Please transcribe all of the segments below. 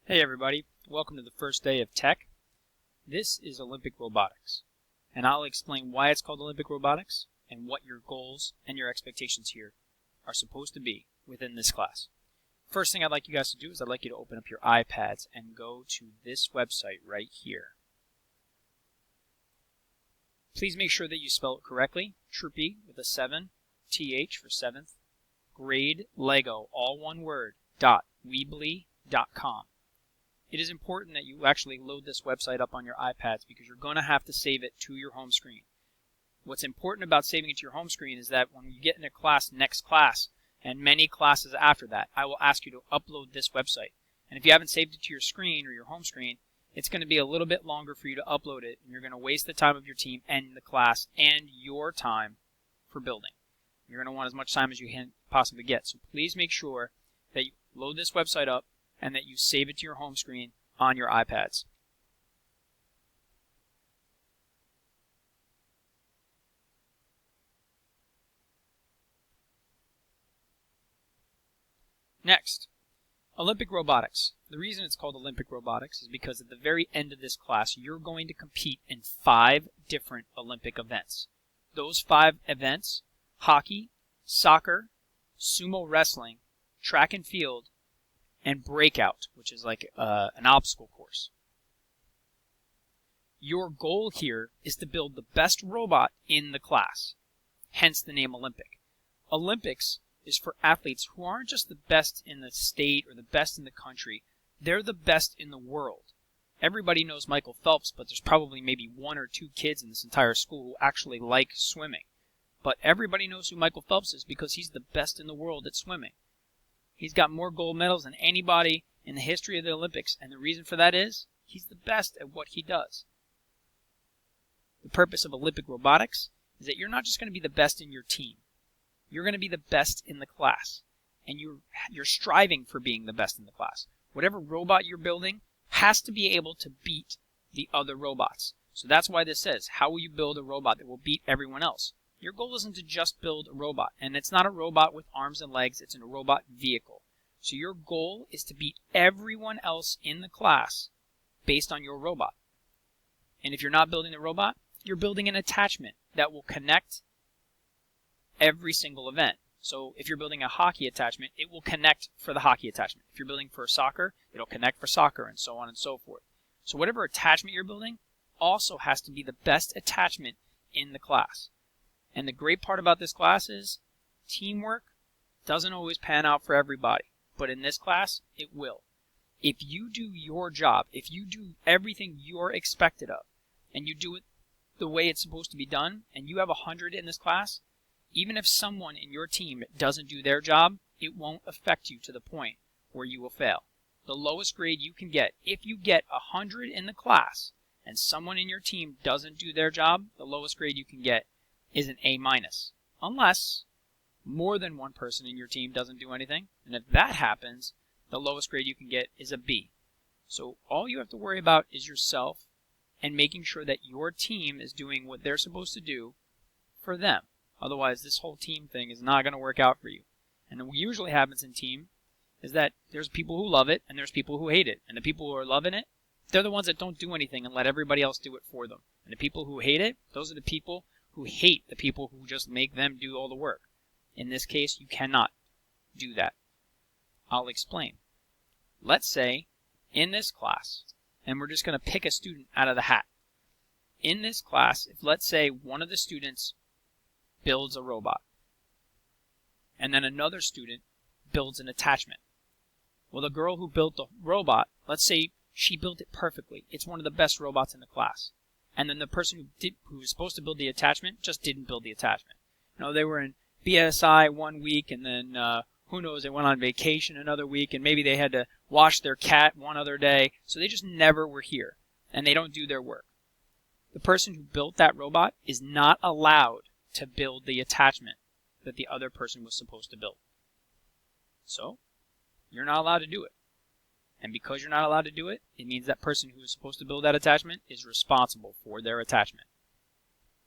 Hey everybody, welcome to the first day of tech. This is Olympic Robotics, and I'll explain why it's called Olympic Robotics and what your goals and your expectations here are supposed to be within this class. First thing I'd like you guys to do is I'd like you to open up your iPads and go to this website right here. Please make sure that you spell it correctly, Troopy with a 7, TH for 7th, grade Lego, all one word, .weebly.com. It is important that you actually load this website up on your iPads because you're going to have to save it to your home screen. What's important about saving it to your home screen is that when you get into next class, and many classes after that, I will ask you to upload this website. And if you haven't saved it to your screen or your home screen, it's going to be a little bit longer for you to upload it, and you're going to waste the time of your team and the class and your time for building. You're going to want as much time as you can possibly get. So please make sure that you load this website up and that you save it to your home screen on your iPads. Next, Olympic Robotics. The reason it's called Olympic Robotics is because at the very end of this class, you're going to compete in 5 different Olympic events. Those 5 events: hockey, soccer, sumo wrestling, track and field, and breakout, which is like an obstacle course. Your goal here is to build the best robot in the class, hence the name Olympic. Olympics is for athletes who aren't just the best in the state or the best in the country, they're the best in the world. Everybody knows Michael Phelps, but there's probably maybe 1 or 2 kids in this entire school who actually like swimming. But everybody knows who Michael Phelps is because he's the best in the world at swimming. He's got more gold medals than anybody in the history of the Olympics, and the reason for that is he's the best at what he does. The purpose of Olympic Robotics is that you're not just going to be the best in your team. You're going to be the best in the class, and you're striving for being the best in the class. Whatever robot you're building has to be able to beat the other robots. So that's why this says, how will you build a robot that will beat everyone else? Your goal isn't to just build a robot, and it's not a robot with arms and legs, it's a robot vehicle. So your goal is to beat everyone else in the class based on your robot. And if you're not building the robot, you're building an attachment that will connect every single event. So if you're building a hockey attachment, it will connect for the hockey attachment. If you're building for soccer, it'll connect for soccer, and so on and so forth. So whatever attachment you're building also has to be the best attachment in the class. And the great part about this class is teamwork doesn't always pan out for everybody, but in this class, it will. If you do your job, if you do everything you're expected of, and you do it the way it's supposed to be done, and you have 100 in this class, even if someone in your team doesn't do their job, it won't affect you to the point where you will fail. The lowest grade you can get, if you get 100 in the class, and someone in your team doesn't do their job, the lowest grade you can get is an A-, unless more than one person in your team doesn't do anything. And if that happens, the lowest grade you can get is a B. So all you have to worry about is yourself and making sure that your team is doing what they're supposed to do for them. Otherwise, this whole team thing is not going to work out for you. And what usually happens in team is that there's people who love it and there's people who hate it. And the people who are loving it, they're the ones that don't do anything and let everybody else do it for them. And the people who hate it, those are the people who hate the people who just make them do all the work. In this case, you cannot do that. I'll explain. Let's say in this class, and we're just going to pick a student out of the hat. In this class, if let's say one of the students builds a robot, and then another student builds an attachment. Well, the girl who built the robot, let's say she built it perfectly. It's one of the best robots in the class. And then the person who was supposed to build the attachment just didn't build the attachment. You know, they were in BSI one week, and then who knows, they went on vacation another week, and maybe they had to wash their cat one other day, so they just never were here, and they don't do their work. The person who built that robot is not allowed to build the attachment that the other person was supposed to build. So, you're not allowed to do it. And because you're not allowed to do it, it means that person who is supposed to build that attachment is responsible for their attachment.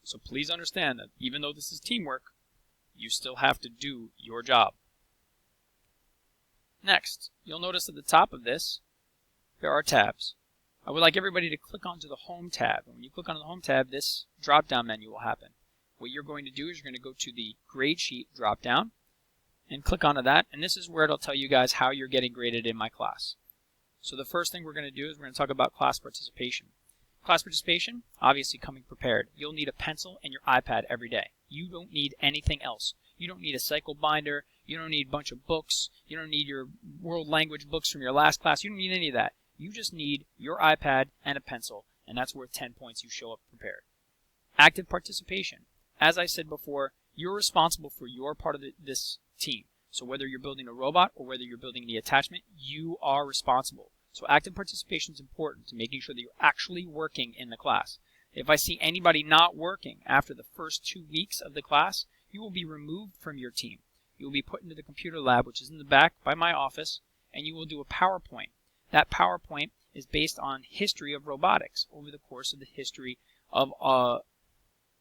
So please understand that even though this is teamwork, you still have to do your job. Next, you'll notice at the top of this, there are tabs. I would like everybody to click onto the Home tab. And when you click on the Home tab, this drop-down menu will happen. What you're going to do is you're going to go to the Grade Sheet drop-down and click onto that. And this is where it'll tell you guys how you're getting graded in my class. So the first thing we're going to do is we're going to talk about class participation. Class participation, obviously coming prepared. You'll need a pencil and your iPad every day. You don't need anything else. You don't need a cycle binder. You don't need a bunch of books. You don't need your world language books from your last class. You don't need any of that. You just need your iPad and a pencil, and that's worth 10 points. You show up prepared. Active participation. As I said before, you're responsible for your part of this team. So whether you're building a robot or whether you're building the attachment, you are responsible. So active participation is important to making sure that you're actually working in the class. If I see anybody not working after the first 2 weeks of the class, you will be removed from your team. You will be put into the computer lab, which is in the back by my office, and you will do a PowerPoint. That PowerPoint is based on history of robotics over the course of the history of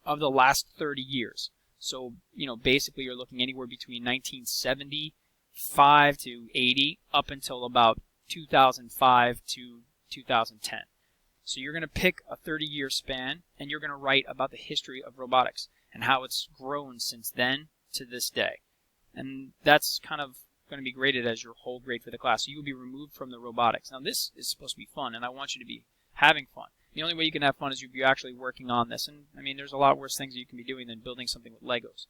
the last 30 years. So, basically you're looking anywhere between 1975 to 80 up until about 2005 to 2010. So you're going to pick a 30-year span, and you're going to write about the history of robotics and how it's grown since then to this day. And that's kind of going to be graded as your whole grade for the class. So you will be removed from the robotics. Now this is supposed to be fun, and I want you to be having fun. The only way you can have fun is if you're actually working on this. And I mean, there's a lot worse things that you can be doing than building something with Legos.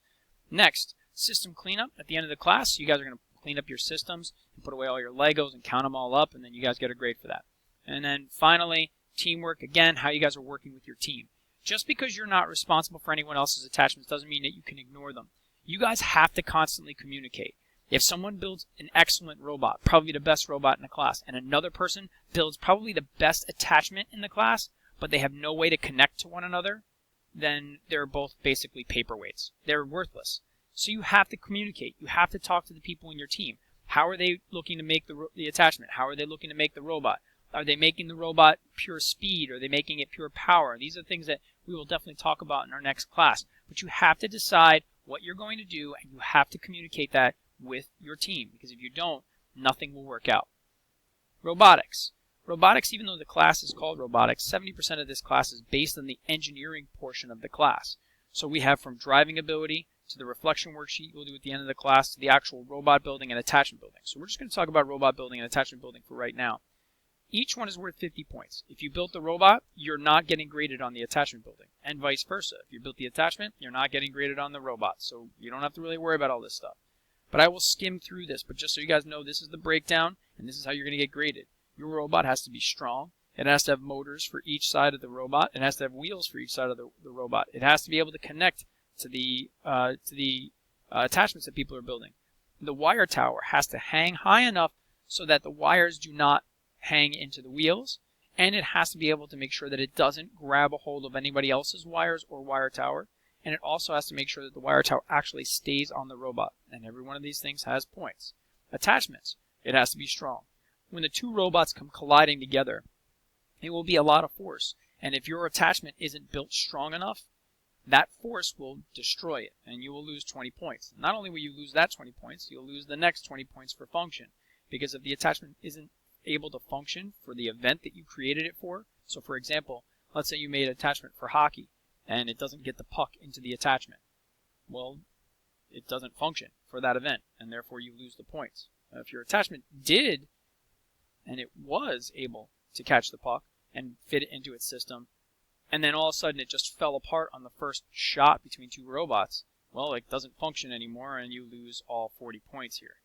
Next, system cleanup. At the end of the class, you guys are going to clean up your systems and put away all your Legos and count them all up, and then you guys get a grade for that. And then finally, teamwork. Again, how you guys are working with your team. Just because you're not responsible for anyone else's attachments doesn't mean that you can ignore them. You guys have to constantly communicate. If someone builds an excellent robot, probably the best robot in the class, and another person builds probably the best attachment in the class, but they have no way to connect to one another, then they're both basically paperweights. They're worthless. So you have to communicate. You have to talk to the people in your team. How are they looking to make the attachment? How are they looking to make the robot? Are they making the robot pure speed? Are they making it pure power? These are things that we will definitely talk about in our next class. But you have to decide what you're going to do, and you have to communicate that with your team, because if you don't, nothing will work out. Robotics. Robotics, even though the class is called robotics, 70% of this class is based on the engineering portion of the class. So we have from driving ability to the reflection worksheet we'll do at the end of the class to the actual robot building and attachment building. So we're just going to talk about robot building and attachment building for right now. Each one is worth 50 points. If you built the robot, you're not getting graded on the attachment building, and vice versa. If you built the attachment, you're not getting graded on the robot. So you don't have to really worry about all this stuff. But I will skim through this, but just so you guys know, this is the breakdown, and this is how you're going to get graded. Your robot has to be strong. It has to have motors for each side of the robot. It has to have wheels for each side of the robot. It has to be able to connect to the attachments that people are building. The wire tower has to hang high enough so that the wires do not hang into the wheels, and it has to be able to make sure that it doesn't grab a hold of anybody else's wires or wire tower, and it also has to make sure that the wire tower actually stays on the robot, and every one of these things has points. Attachments, it has to be strong. When the two robots come colliding together, it will be a lot of force, and if your attachment isn't built strong enough, that force will destroy it, and you will lose 20 points. Not only will you lose that 20 points, you'll lose the next 20 points for function, because if the attachment isn't able to function for the event that you created it for, so for example, let's say you made an attachment for hockey, and it doesn't get the puck into the attachment. Well, it doesn't function for that event, and therefore you lose the points. Now, if your attachment did, and it was able to catch the puck and fit it into its system, and then all of a sudden it just fell apart on the first shot between two robots, well, it doesn't function anymore, and you lose all 40 points here.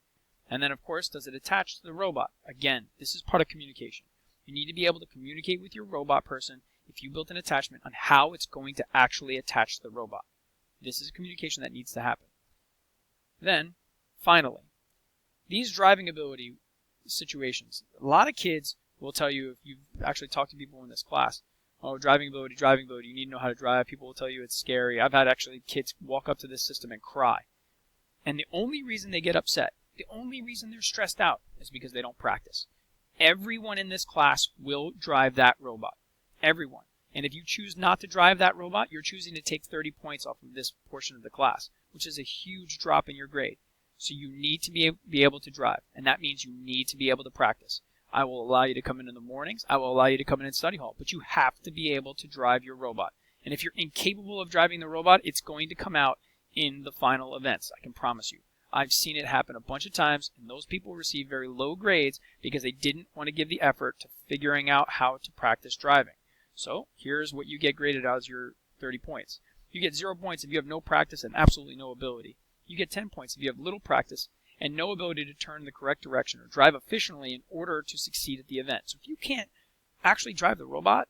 And then, of course, does it attach to the robot? Again, this is part of communication. You need to be able to communicate with your robot person if you built an attachment on how it's going to actually attach to the robot. This is communication that needs to happen. Then, finally, these driving ability situations. A lot of kids will tell you, if you've actually talked to people in this class, oh, driving ability, you need to know how to drive. People will tell you it's scary. I've had actually kids walk up to this system and cry. And the only reason they get upset, the only reason they're stressed out is because they don't practice. Everyone in this class will drive that robot. Everyone. And if you choose not to drive that robot, you're choosing to take 30 points off of this portion of the class, which is a huge drop in your grade. So you need to be able to drive, and that means you need to be able to practice. I will allow you to come in the mornings. I will allow you to come in study hall. But you have to be able to drive your robot. And if you're incapable of driving the robot, it's going to come out in the final events. I can promise you. I've seen it happen a bunch of times, and those people receive very low grades because they didn't want to give the effort to figuring out how to practice driving. So here's what you get graded as your 30 points. You get 0 points if you have no practice and absolutely no ability. You get 10 points if you have little practice and no ability to turn in the correct direction or drive efficiently in order to succeed at the event. So if you can't actually drive the robot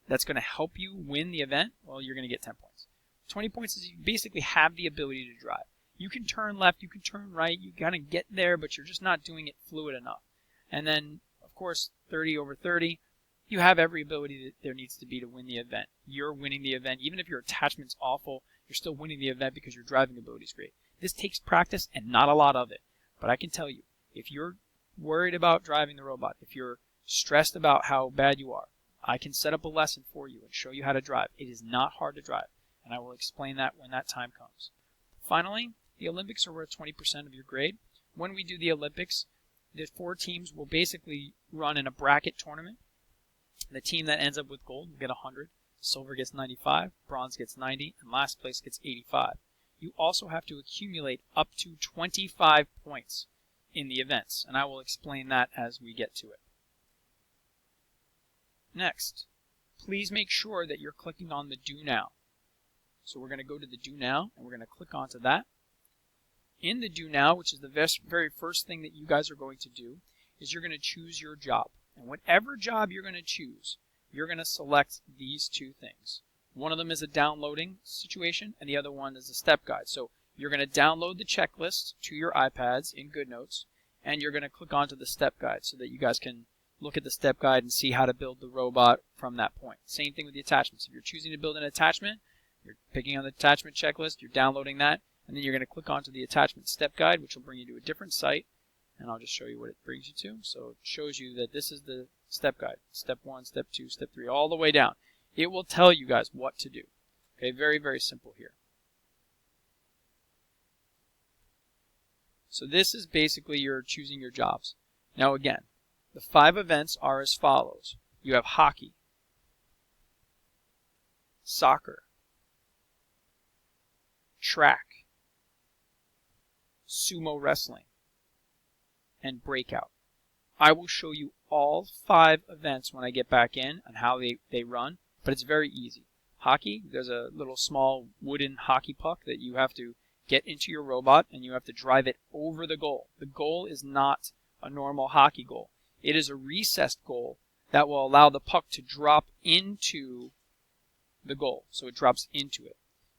that's going to help you win the event, well, you're going to get 10 points. 20 points is you basically have the ability to drive. You can turn left, you can turn right, you got to get there, but you're just not doing it fluid enough. And then, of course, 30 over 30, you have every ability that there needs to be to win the event. You're winning the event. Even if your attachment's awful, you're still winning the event because your driving ability is great. This takes practice and not a lot of it. But I can tell you, if you're worried about driving the robot, if you're stressed about how bad you are, I can set up a lesson for you and show you how to drive. It is not hard to drive, and I will explain that when that time comes. Finally, the Olympics are worth 20% of your grade. When we do the Olympics, the 4 teams will basically run in a bracket tournament. The team that ends up with gold will get 100, silver gets 95, bronze gets 90, and last place gets 85. You also have to accumulate up to 25 points in the events, and I will explain that as we get to it. Next, please make sure that you're clicking on the Do Now. So we're going to go to the Do Now, and we're going to click onto that. In the Do Now, which is the very first thing that you guys are going to do, is you're going to choose your job. And whatever job you're going to choose, you're going to select these 2 things. One of them is a downloading situation, and the other one is a step guide. So you're going to download the checklist to your iPads in GoodNotes, and you're going to click onto the step guide so that you guys can look at the step guide and see how to build the robot from that point. Same thing with the attachments. If you're choosing to build an attachment, you're picking on the attachment checklist, you're downloading that, and then you're going to click onto the attachment step guide, which will bring you to a different site, and I'll just show you what it brings you to. So it shows you that this is the step guide. Step 1, step 2, step 3, all the way down. It will tell you guys what to do. Okay, very, very simple here. So this is basically your choosing your jobs. Now again, the 5 events are as follows. You have hockey, soccer, track, sumo wrestling, and breakout. I will show you all 5 events when I get back in and how they run, but it's very easy. Hockey, there's a little small wooden hockey puck that you have to get into your robot and you have to drive it over the goal. The goal is not a normal hockey goal. It is a recessed goal that will allow the puck to drop into the goal. So it drops into it.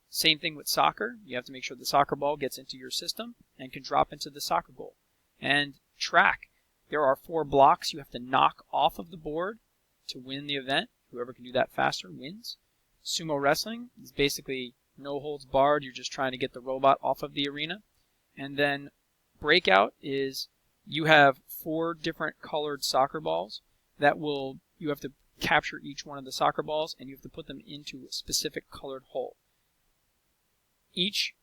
Same thing with soccer. You have to make sure the soccer ball gets into your system and can drop into the soccer goal. And track, there are 4 blocks you have to knock off of the board to win the event. Whoever can do that faster wins. Sumo wrestling is basically no holds barred. You're just trying to get the robot off of the arena. And then breakout is you have 4 different colored soccer balls that you have to capture each one of the soccer balls and you have to put them into a specific colored hole. Each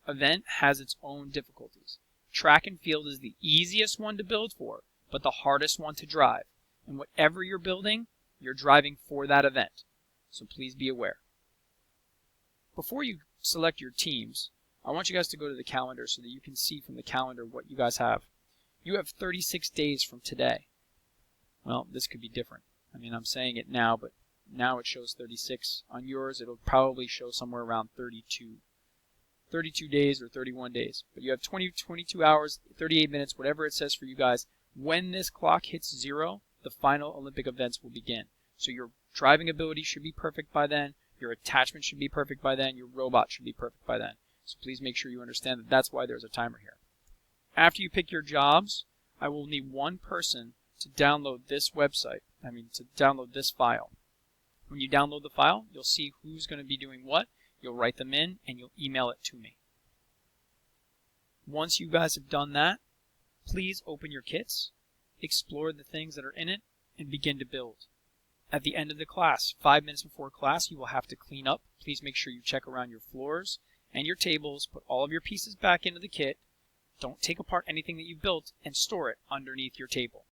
event has its own difficulties. Track and field is the easiest one to build for, but the hardest one to drive. And whatever you're building, you're driving for that event. So please be aware. Before you select your teams, I want you guys to go to the calendar so that you can see from the calendar what you guys have. You have 36 days from today. Well, this could be different. I mean, I'm saying it now, but now it shows 36. On yours, it'll probably show somewhere around 32 days or 31 days. But you have 22 hours, 38 minutes, whatever it says for you guys. When this clock hits 0, the final Olympic events will begin. So your driving ability should be perfect by then. Your attachment should be perfect by then. Your robot should be perfect by then. So please make sure you understand that that's why there's a timer here. After you pick your jobs, I will need one person to download this to download this file. When you download the file, you'll see who's going to be doing what. You'll write them in and you'll email it to me. Once you guys have done that, please open your kits, explore the things that are in it, and begin to build. At the end of the class, 5 minutes before class, you will have to clean up. Please make sure you check around your floors and your tables, put all of your pieces back into the kit. Don't take apart anything that you've built and store it underneath your table.